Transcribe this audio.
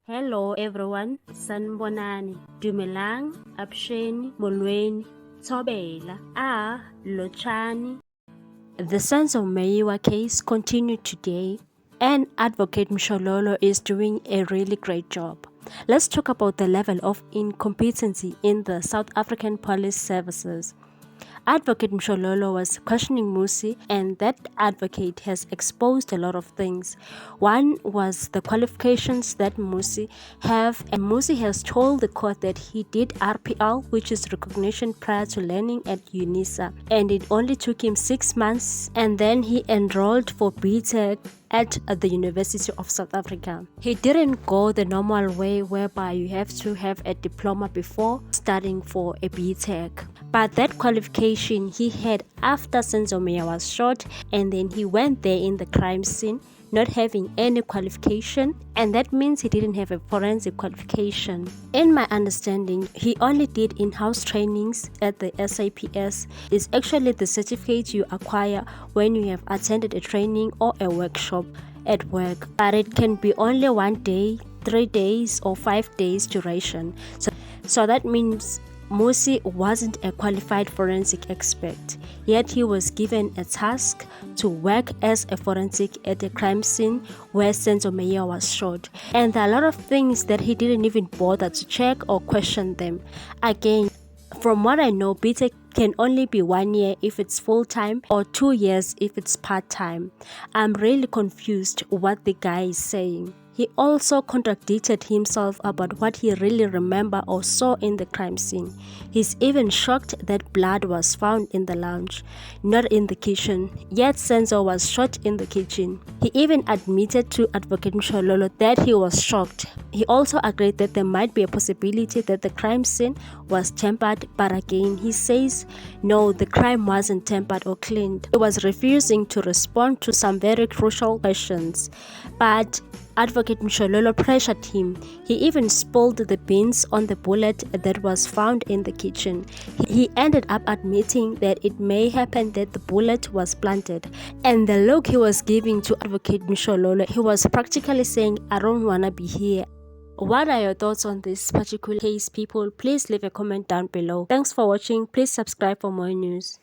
Hello everyone, sanibonani, dumelang, absheni, molweni, thobela, lochani. The Senzo Meyiwa case continued today, and Advocate Mshololo is doing a really great job. Let's talk about the level of incompetency in the South African police services. Advocate Mshololo was questioning Mosie, and that advocate has exposed a lot of things. One was the qualifications that Mosie have, and Mosie has told the court that he did RPL, which is recognition prior to learning at UNISA, and it only took him 6 months, and then he enrolled for BTEC at the University of South Africa. He didn't go the normal way whereby you have to have a diploma before studying for a BTEC. But that qualification he had after Senzo Meyiwa was shot, and then he went there in the crime scene not having any qualification, and that means he didn't have a forensic qualification. In my understanding, he only did in-house trainings at the SAPS. It's actually the certificate you acquire when you have attended a training or a workshop at work, but it can be only 1 day, 3 days or 5 days duration. So that means Mosie wasn't a qualified forensic expert, yet he was given a task to work as a forensic at a crime scene where Senzo Meyiwa was shot. And there are a lot of things that he didn't even bother to check or question them. Again, from what I know, BTEC can only be 1 year if it's full-time or 2 years if it's part-time. I'm really confused what the guy is saying. He also contradicted himself about what he really remembered or saw in the crime scene. He's even shocked that blood was found in the lounge, not in the kitchen, yet Senzo was shot in the kitchen. He even admitted to Advocate Mshololo that he was shocked. He also agreed that there might be a possibility that the crime scene was tampered, but again he says no, the crime wasn't tampered or cleaned. He was refusing to respond to some very crucial questions, but Advocate Mshololo pressured him. He even spilled the beans on the bullet that was found in the kitchen. He ended up admitting that it may happen that the bullet was planted. And the look he was giving to Advocate Mshololo, he was practically saying, I don't wanna be here. What are your thoughts on this particular case, people? Please leave a comment down below. Thanks for watching. Please subscribe for more news.